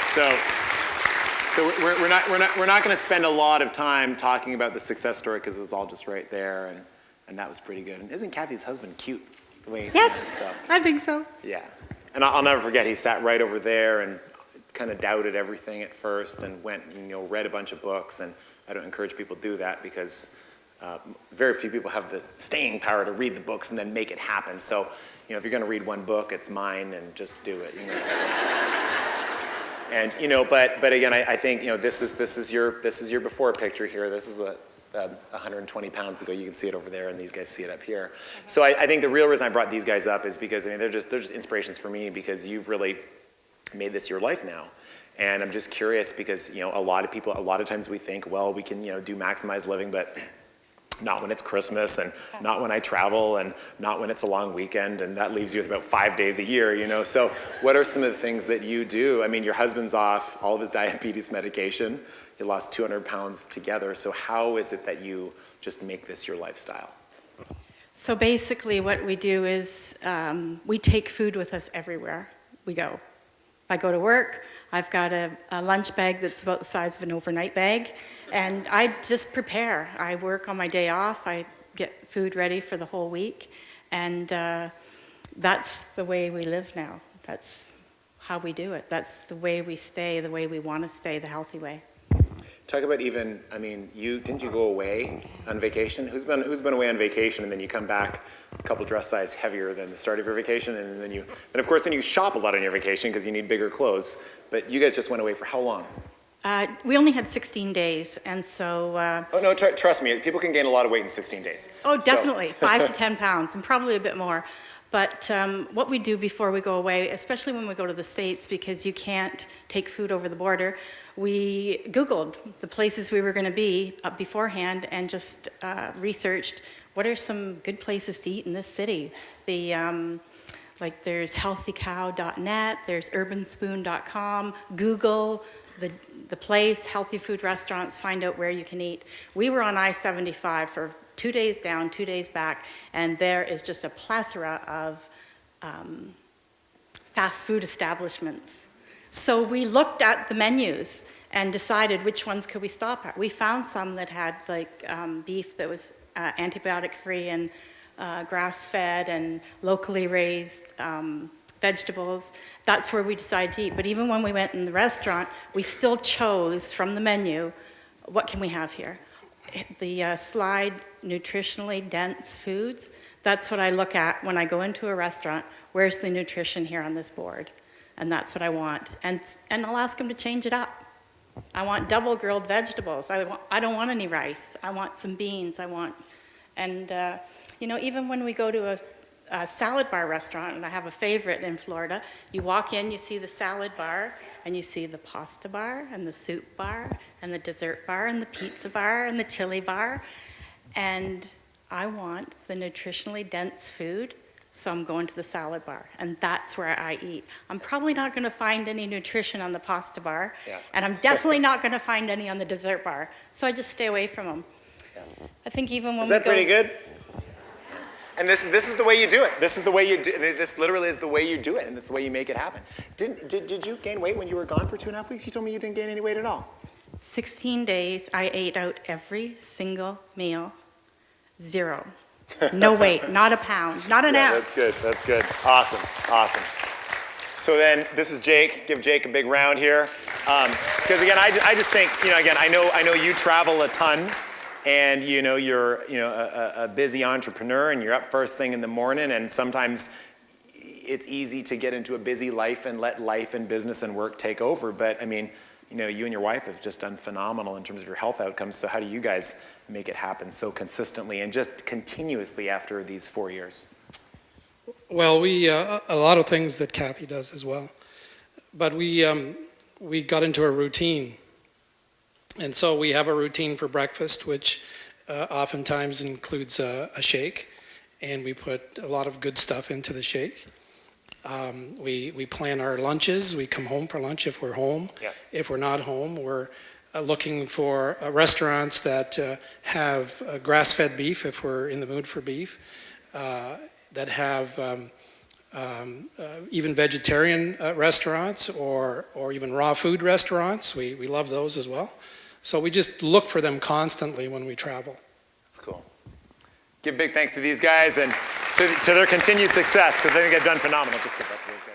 So we're not going to spend a lot of time talking about the success story because it was all just right there, and that was pretty good. And isn't Kathy's husband cute? The way Yes, I think so. Yeah, and I'll never forget. He sat right over there and kind of doubted everything at first, and went and read a bunch of books. And I don't encourage people to do that because very few people have the staying power to read the books and then make it happen. So if you're going to read one book, it's mine, and just do it. And but again, I think this is your before picture here. This is 120 pounds ago. You can see it over there, and these guys see it up here. So I think the real reason I brought these guys up is because they're just inspirations for me, because you've really made this your life now. And I'm just curious because a lot of times we think, well, we can do maximize living, but not when it's Christmas, and not when I travel, and not when it's a long weekend, and that leaves you with about 5 days a year, So what are some of the things that you do? I mean, your husband's off all of his diabetes medication. You lost 200 pounds together. So how is it that you just make this your lifestyle? So basically what we do is we take food with us everywhere we go. If I go to work, I've got a lunch bag that's about the size of an overnight bag, and I just prepare. I work on my day off. I get food ready for the whole week, and that's the way we live now. That's how we do it. That's the way we stay, the way we want to stay, the healthy way. Talk about didn't you go away on vacation? Who's been away on vacation and then you come back a couple dress size heavier than the start of your vacation, and then of course you shop a lot on your vacation because you need bigger clothes. But you guys just went away for how long? We only had 16 days, and so... oh no, trust me, people can gain a lot of weight in 16 days. Oh, definitely, 5 to 10 pounds, and probably a bit more. But what we do before we go away, especially when we go to the States, because you can't take food over the border, we Googled the places we were going to be beforehand and just researched what are some good places to eat in this city. There's healthycow.net, there's urbanspoon.com, Google the place, healthy food restaurants, find out where you can eat. We were on I-75 for 2 days down, 2 days back, and there is just a plethora of fast food establishments. So we looked at the menus and decided which ones could we stop at. We found some that had beef that was antibiotic-free and grass-fed and locally raised vegetables. That's where we decided to eat. But even when we went in the restaurant, we still chose from the menu, what can we have here? The slide nutritionally dense foods, that's what I look at when I go into a restaurant. Where's the nutrition here on this board? And that's what I want. And I'll ask them to change it up. I want double grilled vegetables. I don't want any rice. I want some beans. Even when we go to a salad bar restaurant, and I have a favorite in Florida, you walk in, you see the salad bar, and you see the pasta bar, and the soup bar, and the dessert bar, and the pizza bar, and the chili bar. And I want the nutritionally dense food, so I'm going to the salad bar, and that's where I eat. I'm probably not going to find any nutrition on the pasta bar, and I'm definitely not going to find any on the dessert bar, so I just stay away from them. Yeah. I think even when Is that pretty good? And this is the way you do it. This is the way you do. This literally is the way you do it, and this is the way you make it happen. Did you gain weight when you were gone for 2.5 weeks? You told me you didn't gain any weight at all. 16 days, I ate out every single meal. 0. No weight, not a pound, not an ounce. That's good. Awesome. So then, this is Jake. Give Jake a big round here. Because again, I just think, again, I know you travel a ton. And you're a busy entrepreneur, and you're up first thing in the morning, and sometimes it's easy to get into a busy life and let life and business and work take over. But you and your wife have just done phenomenal in terms of your health outcomes. So how do you guys make it happen so consistently and just continuously after these 4 years? Well, we a lot of things that Kathy does as well, but we got into a routine. And so we have a routine for breakfast, which oftentimes includes a shake, and we put a lot of good stuff into the shake. We plan our lunches. We come home for lunch if we're home. Yeah. If we're not home, we're looking for restaurants that have grass-fed beef if we're in the mood for beef, that have even vegetarian restaurants or even raw food restaurants. We love those as well. So we just look for them constantly when we travel. That's cool. Give big thanks to these guys and to their continued success, because I think they've done phenomenal. Just give that to those guys.